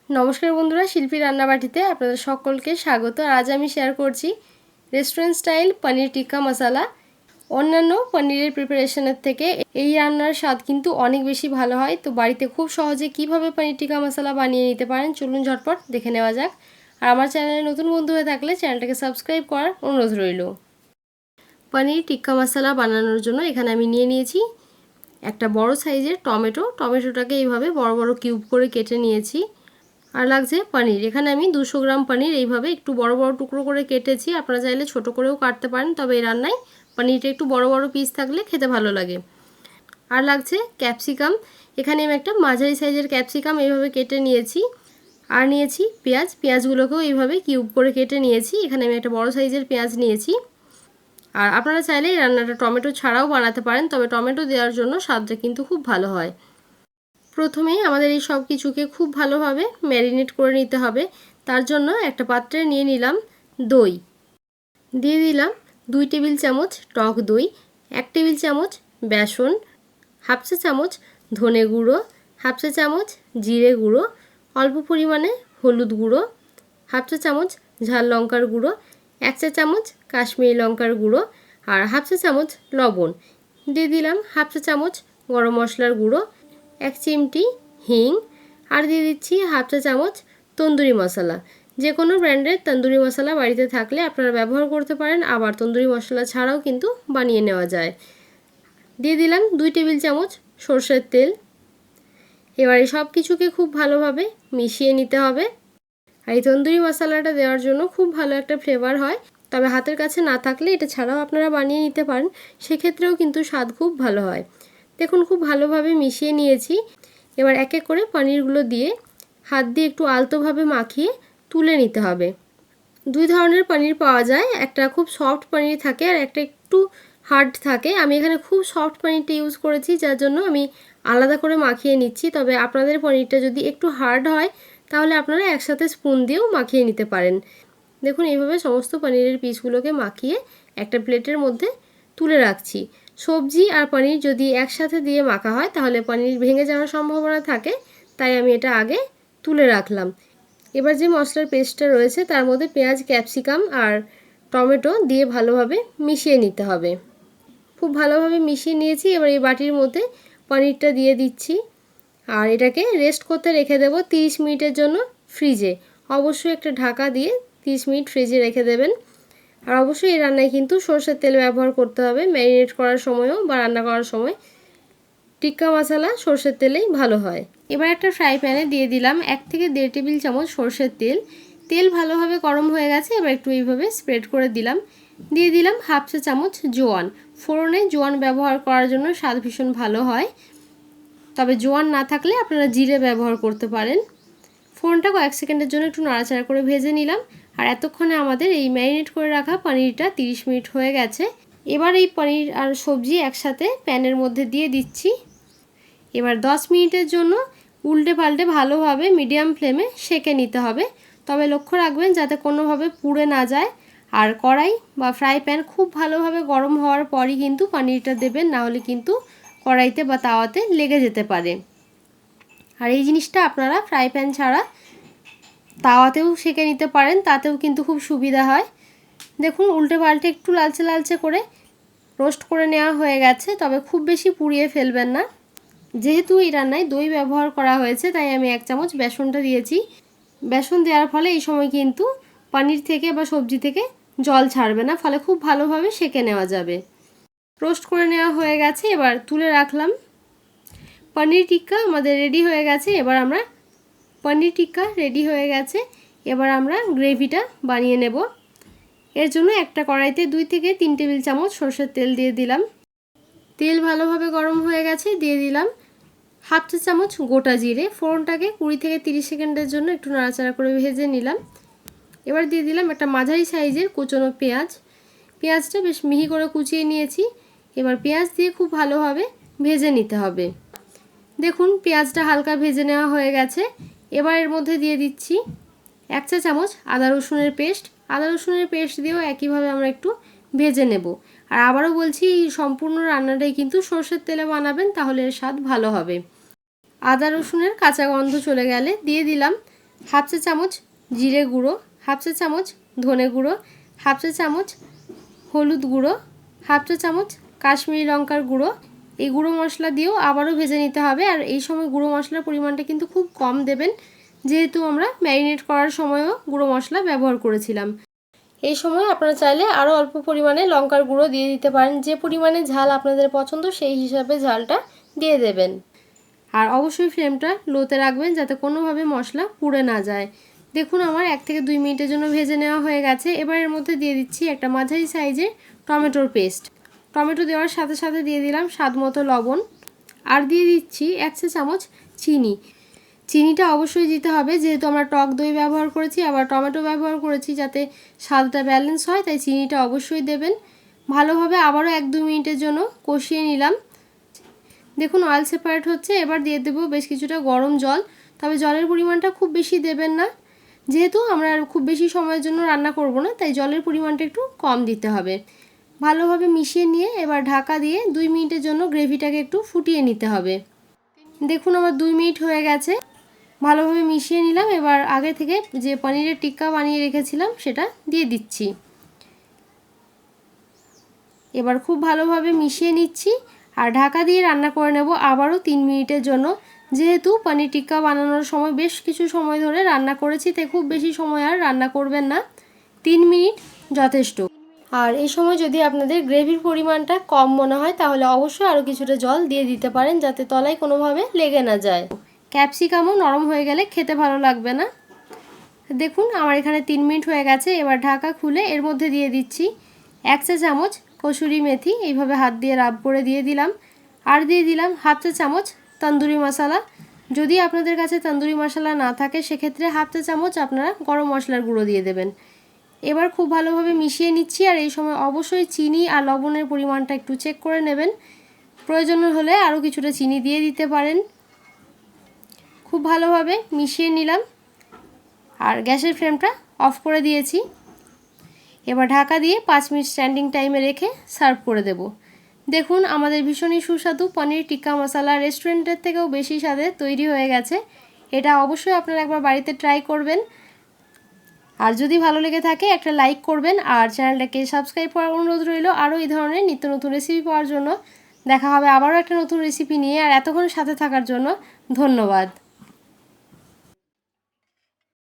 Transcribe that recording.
নমস্কার বন্ধুরা, শিল্পী রান্নাবাটিতে আপনাদের সকলকে স্বাগত। আজ আমি শেয়ার করছি রেস্টুরেন্ট স্টাইল পনির টিক্কা মশলা। অন্যান্য পনিরের প্রিপারেশনের থেকে এই রান্নার স্বাদ কিন্তু অনেক বেশি ভালো হয়। তো বাড়িতে খুব সহজে কিভাবে পনির টিক্কা মশলা বানিয়ে নিতে পারেন চলুন ঝটপট দেখে নেওয়া যাক। আর আমার চ্যানেলে নতুন বন্ধু হয়ে থাকলে চ্যানেলটাকে সাবস্ক্রাইব করার অনুরোধ রইল। পনির টিক্কা মশলা বানানোর জন্য এখানে আমি নিয়ে নিয়েছি একটা বড় সাইজের টমেটোটাকে এইভাবে বড় বড় কিউব করে কেটে নিয়েছি। আর লাগছে পনির। এখানে আমি 200 গ্রাম পনির এইভাবে একটু বড় বড় টুকরো করে কেটেছি। আপনারা চাইলে ছোট করেও কাটতে পারেন, তবে এই রান্নায় পনিরটা একটু বড় বড় পিস থাকলে খেতে ভালো লাগে। আর লাগছে ক্যাপসিকাম। এখানে আমি একটা মাঝারি সাইজের ক্যাপসিকাম এইভাবে কেটে নিয়েছি। আর নিয়েছি পেঁয়াজগুলোকেও এইভাবে কিউব করে কেটে নিয়েছি। এখানে আমি একটা বড় সাইজের পেঁয়াজ নিয়েছি। আর আপনারা চাইলে এই রান্নাটা টমেটো ছাড়াও বানাতে পারেন, তবে টমেটো দেওয়ার জন্য স্বাদটা কিন্তু খুব ভালো হয়। প্রথমেই আমাদের এই সব কিছুকে খুব ভালোভাবে ম্যারিনেট করে নিতে হবে। তার জন্য একটা পাত্রে নিয়ে নিলাম দই, দিয়ে দিলাম 2 টেবিল চামচ টক দই, 1 টেবিল চামচ বেসন, হাফ চা চামচ ধনে গুঁড়ো, হাফ চা চামচ জিরে গুঁড়ো, অল্প পরিমাণে হলুদ গুঁড়ো, হাফ চা চামচ ঝাল লঙ্কার গুঁড়ো, 1 চা চামচ কাশ্মীরি লঙ্কার গুঁড়ো আর হাফ চা চামচ লবণ। দিয়ে দিলাম হাফ চা চামচ গরম মশলার গুঁড়ো, 1 চিমটি হিং আর দিয়ে দিচ্ছি হাফ চা চামচ তন্দুরি মশলা। যে কোনো ব্র্যান্ডের তন্দুরি মশলা বাড়িতে থাকলে আপনারা ব্যবহার করতে পারেন, আবার তন্দুরি মশলা ছাড়াও কিন্তু বানিয়ে নেওয়া যায়। দিয়ে দিলাম 2 টেবিল চামচ সরষের তেল। এবারে সব কিছুকে খুব ভালোভাবে মিশিয়ে নিতে হবে। আর এই তন্দুরি মশলাটা দেওয়ার জন্য খুব ভালো একটা ফ্লেভার হয়, তবে হাতের কাছে না থাকলে এটা ছাড়াও আপনারা বানিয়ে নিতে পারেন, সেক্ষেত্রেও কিন্তু স্বাদ খুব ভালো হয়। দেখুন খুব ভালোভাবে মিশিয়ে নিয়েছি। এবার এক এক করে পনিরগুলো দিয়ে হাত দিয়ে একটু আলতোভাবে মাখিয়ে তুলে নিতে হবে। 2 ধরনের পনির পাওয়া যায়, একটা খুব সফট পনির থাকে আর একটা একটু হার্ড থাকে। আমি এখানে খুব সফট পনিরটা ইউজ করেছি, যার জন্য আমি আলাদা করে মাখিয়ে নিচ্ছি। তবে আপনাদের পনিরটা যদি একটু হার্ড হয় তাহলে আপনারা একসাথে স্পুন দিয়েও মাখিয়ে নিতে পারেন। দেখুন এইভাবে সমস্ত পনিরের পিসগুলোকে মাখিয়ে একটা প্লেটের মধ্যে তুলে রাখছি। সবজি আর পনির যদি একসাথে দিয়ে মাখা হয় তাহলে পনির ভেঙে যাওয়ার সম্ভাবনা থাকে, তাই আমি এটা আগে তুলে রাখলাম। এবার যে মশলার পেস্টটা রয়েছে তার মধ্যে পেঁয়াজ, ক্যাপসিকাম আর টমেটো দিয়ে ভালোভাবে মিশিয়ে নিতে হবে। খুব ভালোভাবে মিশিয়ে নিয়েছি। এবার এই বাটির মধ্যে পনিরটা দিয়ে দিচ্ছি আর এটাকে রেস্ট করতে রেখে দেবো 30 মিনিটের জন্য ফ্রিজে। অবশ্যই একটা ঢাকা দিয়ে 30 মিনিট ফ্রিজে রেখে দেবেন। আর অবশ্যই এই রান্নায় কিন্তু সরষের তেল ব্যবহার করতে হবে। ম্যারিনেট করার সময়ও বা রান্না করার সময় টিক্কা মশলা সরষের তেলেই ভালো হয়। এবার একটা ফ্রাই প্যানে দিয়ে দিলাম 1 থেকে 1.5 টেবিল চামচ সরষের তেল। তেল ভালোভাবে গরম হয়ে গেছে, এবার একটু এইভাবে স্প্রেড করে দিলাম। দিয়ে দিলাম হাফ চা চামচ জোয়ান। ফোড়নে জোয়ান ব্যবহার করার জন্য স্বাদ ভীষণ ভালো হয়, তবে জোয়ান না থাকলে আপনারা জিরে ব্যবহার করতে পারেন। ফোড়নটা কয়েক সেকেন্ডের জন্য একটু নাড়াচাড়া করে ভেজে নিলাম। আর এতক্ষণে আমাদের এই ম্যারিনেট করে রাখা পনিরটা 30 মিনিট হয়ে গেছে। এবার এই পনির আর সবজি একসাথে প্যানের মধ্যে দিয়ে দিচ্ছি। এবার 10 মিনিটের জন্য উল্টে পাল্টে ভালোভাবে মিডিয়াম ফ্লেমে সেঁকে নিতে হবে। তবে লক্ষ্য রাখবেন যাতে কোনোভাবে পুড়ে না যায়। আর কড়াই বা ফ্রাই প্যান খুব ভালোভাবে গরম হওয়ার পরই কিন্তু পনিরটা দেবেন, না হলে কিন্তু কড়াইতে বা তাওয়াতে লেগে যেতে পারে। আর এই জিনিসটা আপনারা ফ্রাই প্যান ছাড়া তাওয়াতেও সেঁকে নিতে পারেন, তাতেও কিন্তু খুব সুবিধা হয়। দেখুন উল্টে পাল্টে একটু লালচে লালচে করে রোস্ট করে নেওয়া হয়ে গেছে, তবে খুব বেশি পুড়িয়ে ফেলবেন না। যেহেতু এই রান্নায় দই ব্যবহার করা হয়েছে তাই আমি 1 চামচ বেসনটা দিয়েছি। বেসন দেওয়ার ফলে এই সময় কিন্তু পনির থেকে বা সবজি থেকে জল ছাড়বে না, ফলে খুব ভালোভাবে সেঁকে নেওয়া যাবে। রোস্ট করে নেওয়া হয়ে গেছে, এবার তুলে রাখলাম। পনির টিক্কা আমাদের রেডি হয়ে গেছে। এবার আমরা গ্রেভিটা বানিয়ে নেব। এর জন্য একটা কড়াইতে 2 থেকে 3 টেবিল চামচ সরষের তেল দিয়ে দিলাম। তেল ভালোভাবে গরম হয়ে গেছে, দিয়ে দিলাম হাফ চা চামচ গোটা জিরে। ফোড়নটাকে 20 থেকে 30 সেকেন্ডের জন্য একটু নাড়াচাড়া করে ভেজে নিলাম। এবার দিয়ে দিলাম একটা মাঝারি সাইজের কুচনো পেঁয়াজ। পেঁয়াজটা বেশ মিহি করে কুচিয়ে নিয়েছি। এবার পেঁয়াজ দিয়ে খুব ভালোভাবে ভেজে নিতে হবে। দেখুন পেঁয়াজটা হালকা ভেজে নেওয়া হয়ে গেছে। এবার এর মধ্যে দিয়ে দিচ্ছি 1 চা চামচ আদা রসুনের পেস্ট। আদা রসুনের পেস্ট দিয়েও একইভাবে আমরা একটু ভেজে নেব। আর আবারও বলছি, এই সম্পূর্ণ রান্নাটাই কিন্তু সরষের তেলে বানাবেন, তাহলে এর স্বাদ ভালো হবে। আদা রসুনের কাঁচা গন্ধ চলে গেলে দিয়ে দিলাম হাফ চা চামচ জিরে গুঁড়ো, হাফ চা চামচ ধনে গুঁড়ো, হাফ চা চামচ হলুদ গুঁড়ো, হাফ চা চামচ কাশ্মীরি লঙ্কার গুঁড়ো। এই গুঁড়ো মশলা দিয়েও আবারও ভেজে নিতে হবে। আর এই সময় গুঁড়ো মশলার পরিমাণটা কিন্তু খুব কম দেবেন, যেহেতু আমরা ম্যারিনেট করার সময়ও গুঁড়ো মশলা ব্যবহার করেছিলাম। এই সময় আপনারা চাইলে আরও অল্প পরিমাণে লঙ্কার গুঁড়ো দিয়ে দিতে পারেন। যে পরিমাণে ঝাল আপনাদের পছন্দ সেই হিসাবে ঝালটা দিয়ে দেবেন। আর অবশ্যই ফ্লেমটা লোতে রাখবেন যাতে কোনোভাবে মশলা পুড়ে না যায়। দেখুন আমার 1 থেকে 2 মিনিটের জন্য ভেজে নেওয়া হয়ে গেছে। এবার এর মধ্যে দিয়ে দিচ্ছি একটা মাঝারি সাইজের টমেটোর পেস্ট। টমেটো দেওয়ার সাথে সাথে দিয়ে দিলাম স্বাদ মতো লবণ, আর দিয়ে দিচ্ছি 1 চা চামচ চিনি। চিনিটা অবশ্যই দিতে হবে, যেহেতু আমরা টক দই ব্যবহার করেছি আবার টমেটো ব্যবহার করেছি, যাতে স্বাদটা ব্যালেন্স হয়, তাই চিনিটা অবশ্যই দেবেন। ভালোভাবে আবারও 1-2 মিনিটের জন্য কষিয়ে নিলাম। দেখুন অয়েল সেপারেট হচ্ছে। এবার দিয়ে দেবো বেশ কিছুটা গরম জল, তবে জলের পরিমাণটা খুব বেশি দেবেন না, যেহেতু আমরা খুব বেশি সময়ের জন্য রান্না করব না, তাই জলের পরিমাণটা একটু কম দিতে হবে। ভালোভাবে মিশিয়ে নিয়ে এবার ঢাকা দিয়ে 2 মিনিটের জন্য গ্রেভিটাকে একটু ফুটিয়ে নিতে হবে। দেখুন আমার 2 মিনিট হয়ে গেছে, ভালোভাবে মিশিয়ে নিলাম। এবার আগে থেকে যে পনিরের টিক্কা বানিয়ে রেখেছিলাম সেটা দিয়ে দিচ্ছি। এবার খুব ভালোভাবে মিশিয়ে নিচ্ছি আর ঢাকা দিয়ে রান্না করে নেব আবারও 3 মিনিটের জন্য। যেহেতু পনির টিক্কা বানানোর সময় বেশ কিছু সময় ধরে রান্না করেছি, তাই খুব বেশি সময় আর রান্না করবেন না, 3 মিনিট যথেষ্ট। আর এই সময় যদি আপনাদের গ্রেভির পরিমাণটা কম মনে হয় তাহলে অবশ্যই আরও কিছুটা জল দিয়ে দিতে পারেন, যাতে তলায় কোনোভাবে লেগে না যায়। ক্যাপসিকামও নরম হয়ে গেলে খেতে ভালো লাগবে না। দেখুন আমার এখানে 3 মিনিট হয়ে গেছে। এবার ঢাকা খুলে এর মধ্যে দিয়ে দিচ্ছি 1 চা চামচ কসুরি মেথি, এইভাবে হাত দিয়ে রাব করে দিয়ে দিলাম। আর দিয়ে দিলাম হাফ চা চামচ তন্দুরি মশলা। যদি আপনাদের কাছে তন্দুরি মশলা না থাকে সেক্ষেত্রে হাফ চা চামচ আপনারা গরম মশলার গুঁড়ো দিয়ে দেবেন। এবার খুব ভালোভাবে মিশিয়ে নিচ্ছি। আর এই সময় অবশ্যই চিনি আর লবণের পরিমাণটা একটু চেক করে নেবেন, প্রয়োজন হলে আরও কিছুটা চিনি দিয়ে দিতে পারেন। খুব ভালোভাবে মিশিয়ে নিলাম আর গ্যাসের ফ্লেমটা অফ করে দিয়েছি। এবার ঢাকা দিয়ে 5 মিনিট স্ট্যান্ডিং টাইমে রেখে সার্ভ করে দেব। দেখুন আমাদের ভীষণই সুস্বাদু পনির টিক্কা মশলা রেস্টুরেন্টের থেকেও বেশি স্বাদে তৈরি হয়ে গেছে। এটা অবশ্যই আপনারা একবার বাড়িতে ট্রাই করবেন। আর যদি ভালো লেগে থাকে একটা লাইক করবেন আর চ্যানেলটাকে সাবস্ক্রাইব করার অনুরোধ রইল। আরও এই ধরনের নিত্য নতুন রেসিপি পাওয়ার জন্য। দেখা হবে আবারও একটা নতুন রেসিপি নিয়ে। আর এতক্ষণ সাথে থাকার জন্য ধন্যবাদ।